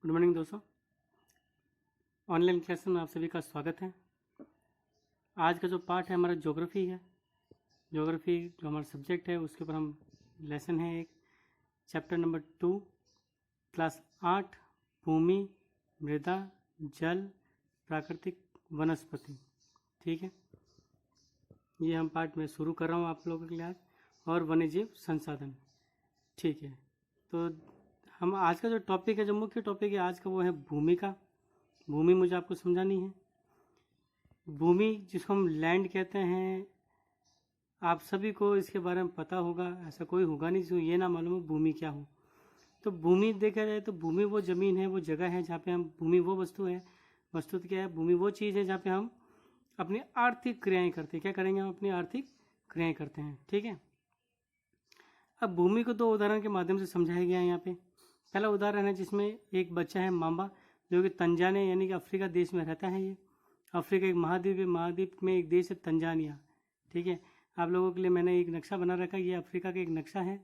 Good morning दोस्तों। Online class में आप सभी का स्वागत है। आज का जो पार्ट है हमारा ज्योग्राफी है। ज्योग्राफी जो हमारा सब्जेक्ट है उसके ऊपर हम लेसन है एक चैप्टर नंबर 2 क्लास 8 भूमि, मृदा, जल, प्राकृतिक, वनस्पति। ठीक है, ये हम पार्ट में शुरू कर रहा हूँ आप लोगों के लिए आज, और वन्यजीव संसाधन। ठीक है, तो हम आज का जो टॉपिक है, जो मुख्य टॉपिक है आज का, वो है भूमि का। भूमि मुझे आपको समझानी है। भूमि जिसको हम लैंड कहते हैं, आप सभी को इसके बारे में पता होगा, ऐसा कोई होगा नहीं जिसको ये ना मालूम हो भूमि क्या हो। तो भूमि देखा जाए तो भूमि वो ज़मीन है, वो जगह है जहाँ पे हम, भूमि वो वस्तु है, वस्तु क्या है, भूमि वो चीज़ है जहाँ पे हम अपनी आर्थिक क्रियाएं करते हैं। क्या करेंगे, हम अपनी आर्थिक क्रियाएं करते हैं। ठीक है, अब भूमि को दो उदाहरण के माध्यम से समझाया गया है यहाँ पे। पहला उदाहरण है जिसमें एक बच्चा है माम्बा, जो कि तंजानिया यानी कि अफ्रीका देश में रहता है। ये अफ्रीका एक महाद्वीप है, महाद्वीप में एक देश है तंजानिया। ठीक है, आप लोगों के लिए मैंने एक नक्शा बना रखा है, ये अफ्रीका का एक नक्शा है।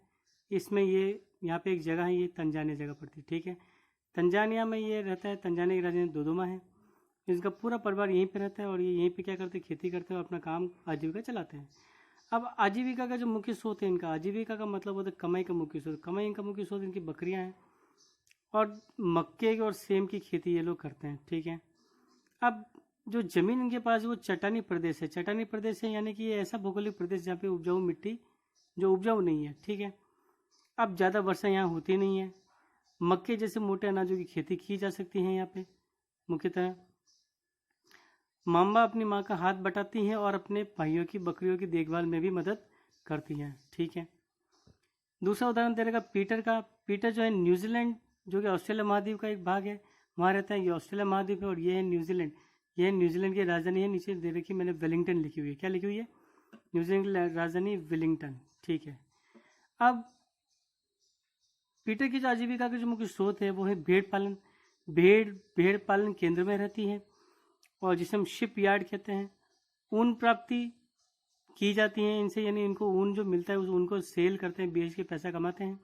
इसमें ये यहाँ पे एक जगह है, ये तंजानिया जगह पड़ती है। ठीक है, तंजानिया में ये रहता है। तंजानिया की राजधानी दोदोमा है। इसका पूरा परिवार यहीं पे रहता है और ये यहीं पे क्या करते हैं, खेती करते हैं और अपना काम आजीविका चलाते हैं। अब आजीविका का जो मुख्य स्रोत है इनका, आजीविका का मतलब होता है कमाई का मुख्य स्रोत। कमाई इनका मुख्य स्रोत इनकी बकरियां हैं और मक्के और सेम की खेती ये लोग करते हैं। ठीक है, अब जो जमीन इनके पास है वो चट्टानी प्रदेश है। चट्टानी प्रदेश है यानी कि ये ऐसा भौगोलिक प्रदेश जहाँ पे उपजाऊ मिट्टी जो उपजाऊ नहीं है। ठीक है, अब ज़्यादा वर्षा यहाँ होती नहीं है। मक्के जैसे मोटे अनाजों की खेती की जा सकती है यहाँ पे मुख्यतः। माम्बा अपनी माँ का हाथ बटाती हैं और अपने भाइयों की बकरियों की देखभाल में भी मदद करती हैं। ठीक है, दूसरा उदाहरण देने का पीटर का। पीटर जो है न्यूजीलैंड, जो कि ऑस्ट्रेलिया महाद्वीप का एक भाग है, वहाँ रहता है। ये ऑस्ट्रेलिया महाद्वीप है और ये है न्यूजीलैंड। ये है न्यूजीलैंड की राजधानी है, नीचे दे रखी मैंने वेलिंगटन लिखी हुई है। क्या लिखी हुई है, न्यूजीलैंड की राजधानी वेलिंगटन। ठीक है, अब पीटर की जो आजीविका के जो मुख्य स्रोत है वो है भेड़ पालन। भेड़ पालन केंद्र में रहती है और जिसे हम शिप यार्ड कहते हैं। ऊन प्राप्ति की जाती है इनसे, यानी इनको ऊन जो मिलता है उस ऊन को सेल करते हैं, बेच के पैसा कमाते हैं।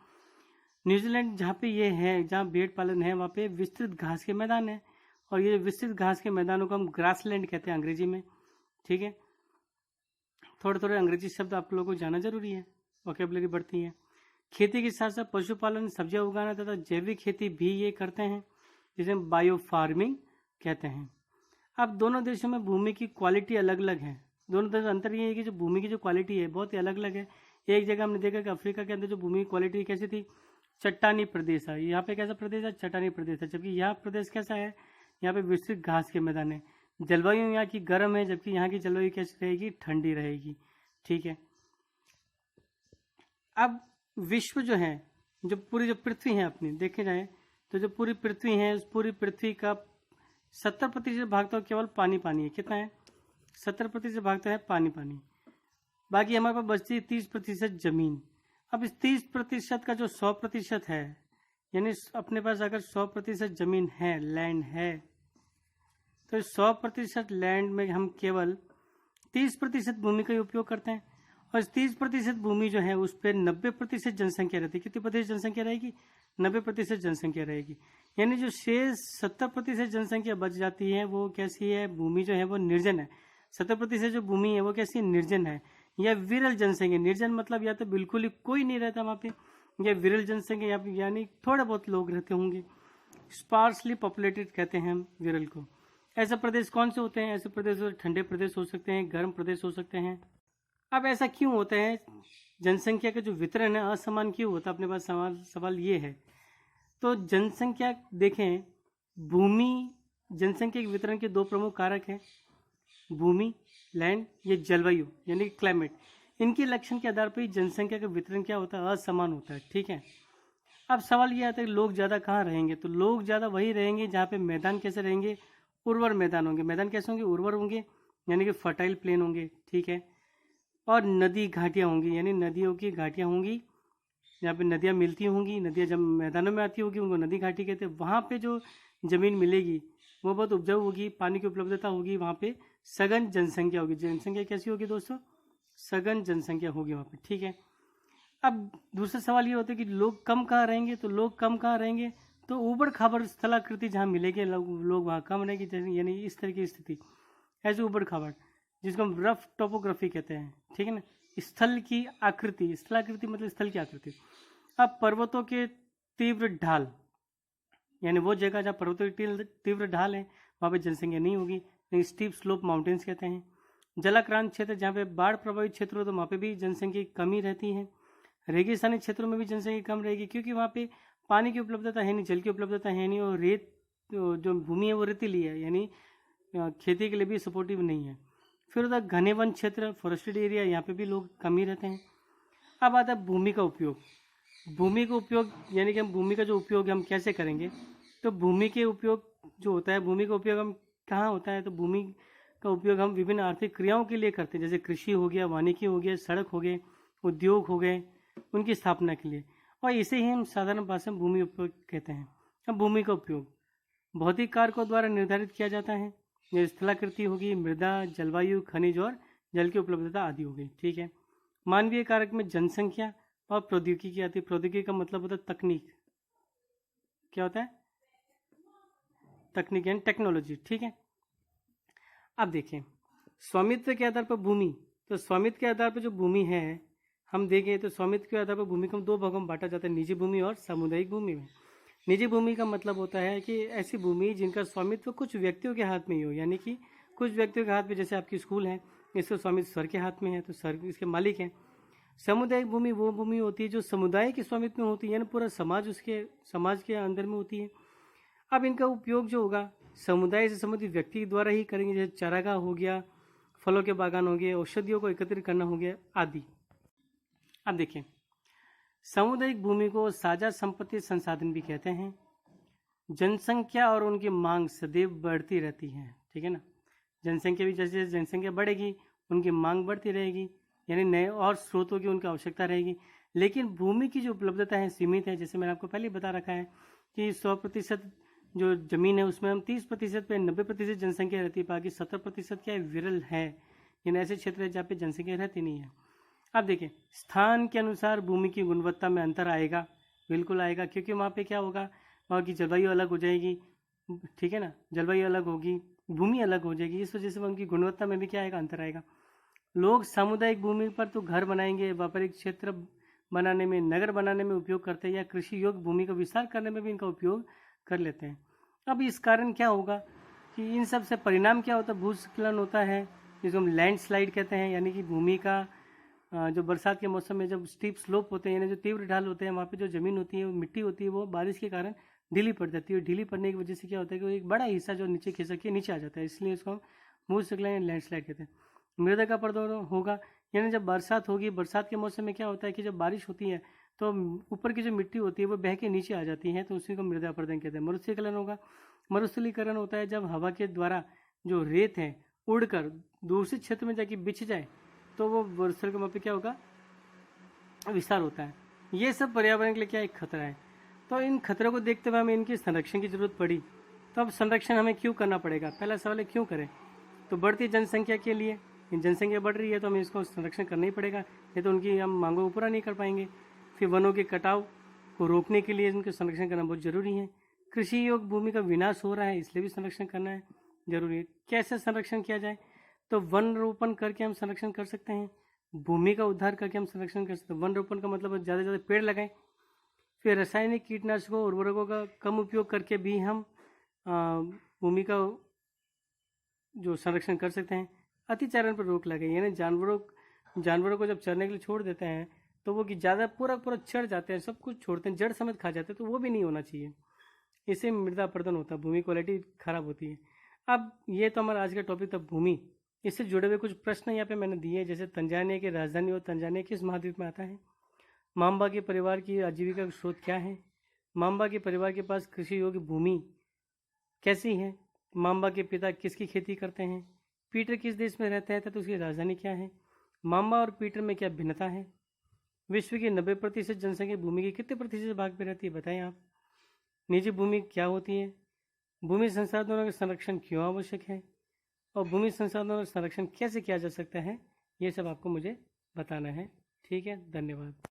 न्यूजीलैंड जहाँ पे ये है, जहाँ भेड़ पालन है, वहाँ पे विस्तृत घास के मैदान है और ये विस्तृत घास के मैदानों को हम ग्रासलैंड कहते हैं अंग्रेजी में। ठीक है, थोड़े थोड़े अंग्रेजी शब्द आप लोगों को जाना जरूरी है, वोकेबलरी बढ़ती है। खेती के साथ साथ पशुपालन, सब्जियां उगाना तथा जैविक खेती भी ये करते हैं, जिसे हम बायो फार्मिंग कहते हैं। अब दोनों देशों में भूमि की क्वालिटी अलग अलग है। दोनों देशों अंतर ये है कि जो भूमि की जो क्वालिटी है बहुत ही अलग अलग है। एक जगह हमने देखा कि अफ्रीका के अंदर जो भूमि की क्वालिटी कैसी थी, चट्टानी प्रदेश है। यहाँ पे कैसा प्रदेश है, चट्टानी प्रदेश है। जबकि यहाँ प्रदेश कैसा है, यहाँ पे विस्तृत घास के मैदान है। जलवायु यहाँ की गर्म है, जबकि यहाँ की जलवायु कैसी रहेगी, ठंडी रहेगी। ठीक है, अब विश्व जो है, जो पूरी जो पृथ्वी है अपनी देखे जाए तो जो पूरी पृथ्वी है, उस पूरी पृथ्वी का 70% भाग तो केवल पानी पानी है। कितना है, 70% भाग तो है पानी पानी। बाकी हमारे पास बचती है 30% जमीन। अब इस 30% का जो 100% है, यानी अपने पास अगर 100% जमीन है, लैंड है, तो 100% लैंड में हम केवल 30% भूमि का उपयोग करते हैं। और इस 30% भूमि जो है उस पर 90% जनसंख्या रहती है। कितनी प्रतिशत जनसंख्या रहेगी, 90% जनसंख्या रहेगी। यानी जो शेष 70% जनसंख्या बच जाती है वो कैसी है, भूमि जो है वो निर्जन है। 70% जो भूमि है वो कैसी निर्जन है या विरल जनसंख्या। निर्जन मतलब या तो बिल्कुल ही कोई नहीं रहता वहाँ पे, या विरल जनसंख्या यानी थोड़े बहुत लोग रहते होंगे। स्पार्सली पॉपुलेटेड कहते हैं हम विरल को। ऐसे प्रदेश कौन से होते हैं, ऐसे प्रदेश ठंडे प्रदेश हो सकते हैं, गर्म प्रदेश हो सकते हैं। अब ऐसा क्यों होता है, जनसंख्या का जो वितरण है असमान क्यों होता है, अपने पास सवाल ये है। तो जनसंख्या देखें, भूमि जनसंख्या के वितरण के दो प्रमुख कारक हैं, भूमि लैंड, ये जलवायु यानी क्लाइमेट। इनके लक्षण के आधार पर ही जनसंख्या का वितरण क्या होता है, असमान होता है। ठीक है, अब सवाल ये आता है कि लोग ज़्यादा कहाँ रहेंगे, तो लोग ज़्यादा वही रहेंगे जहाँ पे मैदान कैसे रहेंगे, उर्वर मैदान होंगे। मैदान कैसे होंगे, उर्वर होंगे, यानी कि फर्टाइल प्लेन होंगे। ठीक है, और नदी घाटियाँ होंगी, यानी नदियों की घाटियाँ होंगी, जहाँ पे नदियाँ मिलती होंगी। नदियाँ जब मैदानों में आती होगी उनको नदी घाटी कहते हैं। वहाँ पे जो ज़मीन मिलेगी वो बहुत उपजाऊ होगी, पानी की उपलब्धता होगी, वहाँ पे सघन जनसंख्या होगी। जनसंख्या कैसी होगी दोस्तों, सघन जनसंख्या होगी वहाँ पे। ठीक है, अब दूसरा सवाल ये होता है कि लोग कम कहाँ रहेंगे, तो लोग कम कहाँ रहेंगे, तो ऊबड़ खाबड़ स्थलाकृति जहाँ मिलेगी, लोग वहाँ कम रहेगी, जैसे यानी इस तरह की स्थिति, ऐसे ऊबड़ खाबड़, जिसको हम रफ टोपोग्राफी कहते हैं, ठीक है ना। स्थल की आकृति, स्थलाकृति मतलब स्थल की आकृति। अब पर्वतों के तीव्र ढाल, यानी वो जगह जहाँ पर्वतों की तीव्र ढाल है वहाँ पे जनसंख्या नहीं होगी, स्टीप स्लोप माउंटेन्स कहते हैं। जलाक्रांत क्षेत्र, जहाँ पे बाढ़ प्रभावित क्षेत्र हो तो वहाँ पे भी जनसंख्या की कमी रहती है। रेगिस्तानी क्षेत्रों में भी जनसंख्या कम रहेगी, क्योंकि वहाँ पे पानी की उपलब्धता है नहीं, जल की उपलब्धता है नहीं, और रेत जो भूमि है वो रेतीली है, यानी खेती के लिए भी सपोर्टिव नहीं है। फिर उधर घने वन क्षेत्र, फॉरेस्टेड एरिया, यहाँ पे भी लोग कम ही रहते हैं। अब आता है भूमि का उपयोग। भूमि का उपयोग यानी कि हम भूमि का जो उपयोग हम कैसे करेंगे, तो भूमि के उपयोग जो होता है, भूमि का उपयोग हम कहाँ होता है, तो भूमि का उपयोग हम विभिन्न आर्थिक क्रियाओं के लिए करते हैं, जैसे कृषि हो गया, वानिकी हो गया, सड़क हो गए, उद्योग हो गए, उनकी स्थापना के लिए, और इसे ही हम साधारण भाषा में भूमि उपयोग कहते हैं। अब भूमि का उपयोग भौतिक कारकों द्वारा निर्धारित किया जाता है, जैसे स्थलाकृति होगी, मृदा, जलवायु, खनिज और जल की उपलब्धता आदि हो गई, ठीक है। मानवीय कारक में जनसंख्या और प्रौद्योगिकी आती है। प्रौद्योगिकी का मतलब होता है तकनीक, क्या होता है, तकनीक यानी टेक्नोलॉजी, ठीक है। अब देखें स्वामित्व के आधार पर भूमि, तो स्वामित्व के आधार पर जो भूमि है हम देखें तो स्वामित्व के आधार पर भूमि को दो भागों में बांटा जाता है, निजी भूमि और सामुदायिक भूमि में। निजी भूमि का मतलब होता है कि ऐसी भूमि जिनका स्वामित्व कुछ व्यक्तियों के हाथ में ही हो, यानी कि कुछ व्यक्तियों के हाथ में, जैसे आपकी स्कूल है, इसका स्वामित्व सर के हाथ में है तो सर इसके मालिक हैं। सामुदायिक भूमि वो भूमि होती है जो समुदाय के स्वामित्व में होती है, यानी पूरा समाज उसके समाज के अंदर में होती है। अब इनका उपयोग जो होगा समुदाय से संबंधित व्यक्ति द्वारा ही करेंगे, जैसे चारागाह हो गया, फलों के बागान हो गए, औषधियों को एकत्रित करना हो गया आदि। अब देखें सामुदायिक भूमि को साझा संपत्ति संसाधन भी कहते हैं। जनसंख्या और उनकी मांग सदैव बढ़ती रहती है, ठीक है ना। जनसंख्या भी जैसे जैसे जनसंख्या बढ़ेगी उनकी मांग बढ़ती रहेगी, यानी नए और स्रोतों की उनकी आवश्यकता रहेगी। लेकिन भूमि की जो उपलब्धता है सीमित है, जैसे मैंने आपको पहले बता रखा है कि 100% जो जमीन है उसमें हम 30% पे 90% जनसंख्या रहती है, बाकी 70% क्या है, विरल है, यानी ऐसे क्षेत्र है जहाँ पे जनसंख्या रहती नहीं है। अब देखिए स्थान के अनुसार भूमि की गुणवत्ता में अंतर आएगा, बिल्कुल आएगा, क्योंकि वहाँ पे क्या होगा, वहाँ की जलवायु अलग हो जाएगी, ठीक है ना, जलवायु अलग होगी, भूमि अलग हो जाएगी, इस वजह से उनकी गुणवत्ता में भी क्या आएगा, अंतर आएगा। लोग सामुदायिक भूमि पर तो घर बनाएंगे, व्यापारिक क्षेत्र बनाने में, नगर बनाने में उपयोग करते हैं, या कृषि योग्य भूमि का विस्तार करने में भी इनका उपयोग कर लेते हैं। अब इस कारण क्या होगा कि इन सब से परिणाम क्या होता है, भूस्खलन होता है, जिसको हम लैंडस्लाइड कहते हैं, यानी कि भूमि का जो बरसात के मौसम में जब स्टीप स्लोप होते हैं, यानी जो तीव्र ढाल होते हैं, वहाँ पे जो ज़मीन होती है, वो मिट्टी होती है, वो बारिश के कारण ढीली पड़ जाती है। ढीली पड़ने की वजह से क्या होता है कि एक बड़ा हिस्सा जो नीचे खिसक के नीचे आ जाता है, इसलिए इसको हम भूस्खलन या लैंडस्लाइड कहते हैं। मृदा का प्रदूषण होगा, यानी जब बरसात होगी, बरसात के मौसम में क्या होता है कि जब बारिश होती है तो ऊपर की जो मिट्टी होती है वो बह के नीचे आ जाती है, तो उसी को मृदा अपरदन कहते हैं। मरुस्थलीकरण होगा, मरुस्थलीकरण होता है जब हवा के द्वारा जो रेत है उड़कर दूसरे क्षेत्र में जाके बिछ जाए, तो वो मरुस्थल के वहाँ पे क्या होगा, विस्तार होता है। ये सब पर्यावरण के लिए क्या एक खतरा है। तो इन खतरों को देखते हुए हमें इनकी संरक्षण की जरूरत पड़ी। तो अब संरक्षण हमें क्यों करना पड़ेगा, पहला सवाल है क्यों करें, तो बढ़ती जनसंख्या के लिए, जनसंख्या बढ़ रही है तो हमें इसको संरक्षण करना ही पड़ेगा, नहीं तो उनकी हम मांगों को पूरा नहीं कर पाएंगे। फिर वनों के कटाव को रोकने के लिए इनके संरक्षण करना बहुत जरूरी है। कृषि योग्य भूमि का विनाश हो रहा है, इसलिए भी संरक्षण करना है जरूरी है। कैसे संरक्षण किया जाए, तो वन रोपण करके हम संरक्षण कर सकते हैं, भूमि का उद्धार करके हम संरक्षण कर सकते हैं। वन रोपण का मतलब ज़्यादा से ज़्यादा पेड़ लगाएं। फिर रासायनिक कीटनाशकों उर्वरकों का कम उपयोग करके भी हम भूमि का जो संरक्षण कर सकते हैं। अतिचारण पर रोक लगाई, यानी जानवरों को जब चरने के लिए छोड़ देते हैं तो वो कि ज़्यादा पूरा चढ़ जाते हैं, सब कुछ छोड़ते हैं, जड़ समेत खा जाते हैं, तो वो भी नहीं होना चाहिए। इससे मृदा अपरदन होता है, भूमि क्वालिटी खराब होती है। अब ये तो हमारा आज का टॉपिक था भूमि। इससे जुड़े हुए कुछ प्रश्न यहाँ पे मैंने दिए, जैसे तंजानिया की राजधानी और तंजानिया किस महाद्वीप में आता है, माम्बा के परिवार की आजीविका का स्रोत क्या है, माम्बा के परिवार के पास कृषि योग्य भूमि कैसी है, माम्बा के पिता किसकी खेती करते हैं, पीटर किस देश में रहता है तथा उसकी राजधानी क्या है, माम्बा और पीटर में क्या भिन्नता है, विश्व की 90% जनसंख्या भूमि के कितने प्रतिशत भाग में रहती है, बताएं आप। निजी भूमि क्या होती है, भूमि संसाधनों का संरक्षण क्यों आवश्यक है, और भूमि संसाधनों का संरक्षण कैसे किया जा सकता है, ये सब आपको मुझे बताना है। ठीक है, धन्यवाद।